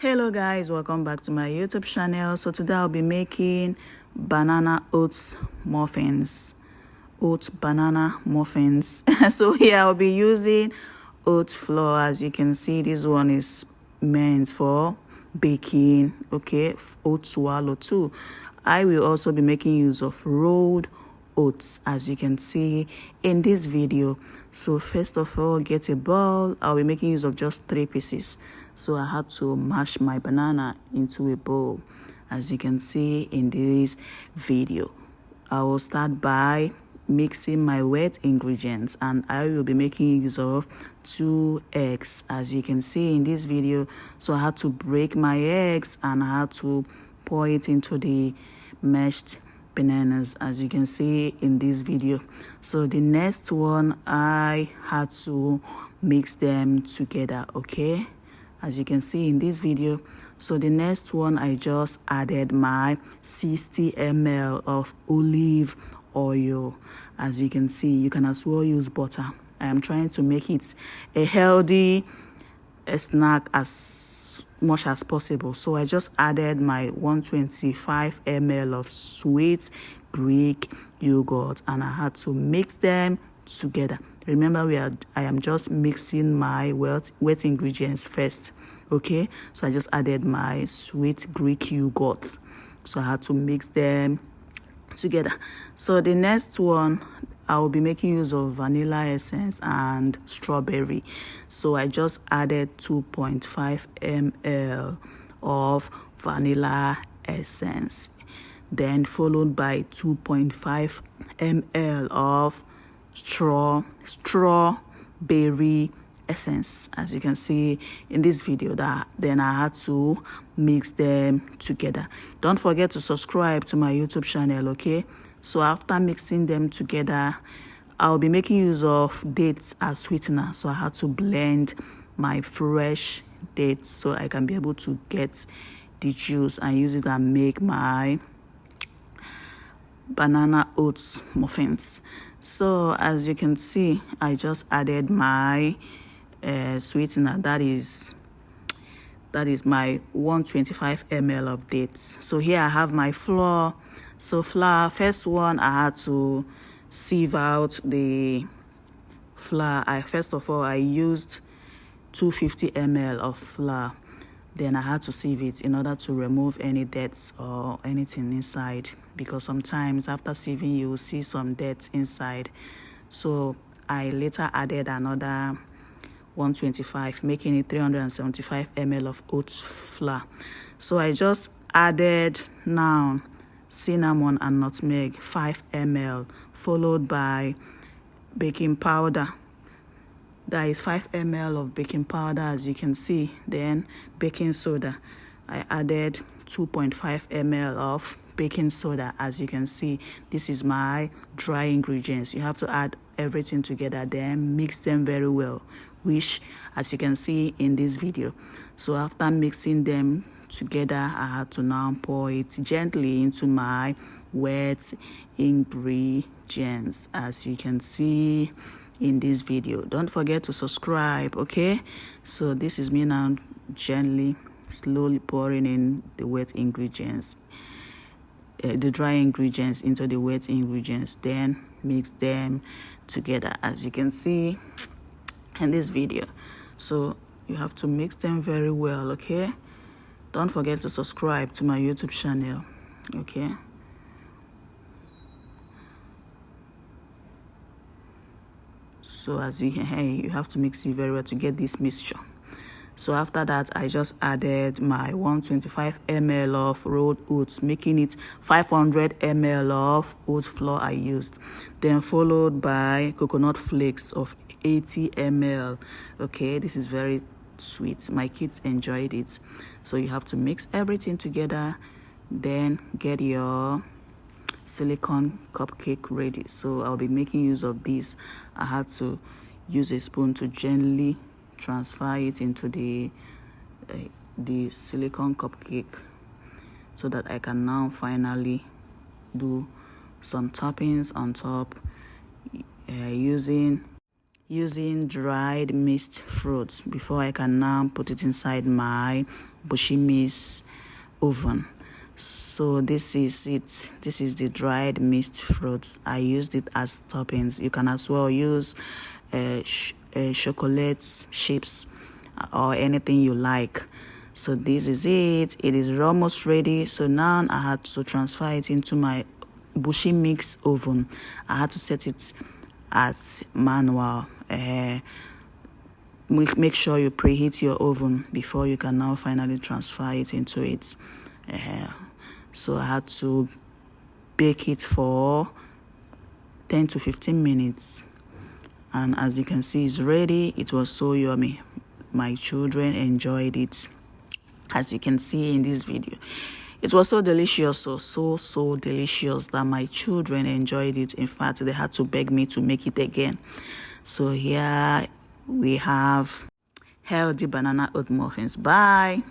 Hello guys, welcome back to my YouTube channel. So today I'll be making banana oats muffins. Oat banana muffins. So here I'll be using oat flour. As you can see, this one is meant for baking. Okay, oat swallow too. I will also be making use of rolled oats, as you can see in this video. So first of all, get a bowl. I'll be making use of just 3 pieces. So I had to mash my banana into a bowl, as you can see in this video. I will start by mixing my wet ingredients, and I will be making use of 2 eggs, as you can see in this video. So I had to break my eggs and I had to pour it into the mashed bananas, as you can see in this video. So the next one, I had to mix them together, okay, as you can see in this video. So the next one, I just added my 60 ml of olive oil. As you can see, you can as well use butter. I am trying to make it a healthy snack as much as possible. So I just added my 125 ml of sweet Greek yogurt, and I had to mix them together. Remember, I am just mixing my wet ingredients first. Okay, so I just added my sweet Greek yogurt. So I had to mix them together. So the next one, I will be making use of vanilla essence and strawberry. So I just added 2.5 ml of vanilla essence, then followed by 2.5 ml of strawberry essence, as you can see in this video. Then I had to mix them together. Don't forget to subscribe to my YouTube channel, okay? So after mixing them together, I'll be making use of dates as sweetener. So I had to blend my fresh dates so I can be able to get the juice and use it and make my banana oats muffins. So as you can see, I just added my sweetener. That is my 125 ml of dates. So here I have my flour. So flour, first one, I had to sieve out the flour. First of all, I used 250 ml of flour. Then I had to sieve it in order to remove any dirt or anything inside, because sometimes after sieving you will see some dirt inside. So I later added another 125, making it 375 ml of oat flour. So I just added now cinnamon and nutmeg, 5 ml, followed by baking powder. That is 5 ml of baking powder, as you can see. Then baking soda, I added 2.5 ml of baking soda. As you can see, this is my dry ingredients. You have to add everything together, then mix them very well, which as you can see in this video. So after mixing them together, I had to now pour it gently into my wet ingredients, as you can see in this video. Don't forget to subscribe, okay? So this is me now gently, slowly pouring in the wet ingredients, the dry ingredients into the wet ingredients, then mix them together, as you can see in this video. So you have to mix them very well, okay? Don't forget to subscribe to my YouTube channel, okay? So as you have to mix it very well to get this mixture. So after that, I just added my 125 ml of rolled oats, making it 500 ml of oat flour I used. Then followed by coconut flakes of 80 ml. Okay, this is very sweet. My kids enjoyed it. So you have to mix everything together, then get your silicone cupcake ready. So I'll be making use of this. I had to use a spoon to gently transfer it into the silicone cupcake, so that I can now finally do some toppings on top, using dried mixed fruits before I can now put it inside my Buchymix oven. So this is it. This is the dried mixed fruits. I used it as toppings. You can as well use chocolate chips or anything you like. So this is it. It is almost ready. So now I had to transfer it into my Buchymix oven. I had to set it at manual. Make sure you preheat your oven before you can now finally transfer it into it. So I had to bake it for 10 to 15 minutes. And as you can see, it's ready. It was so yummy. My children enjoyed it. As you can see in this video, it was so delicious, so delicious that my children enjoyed it. In fact, they had to beg me to make it again. So here we have healthy banana oat muffins. Bye.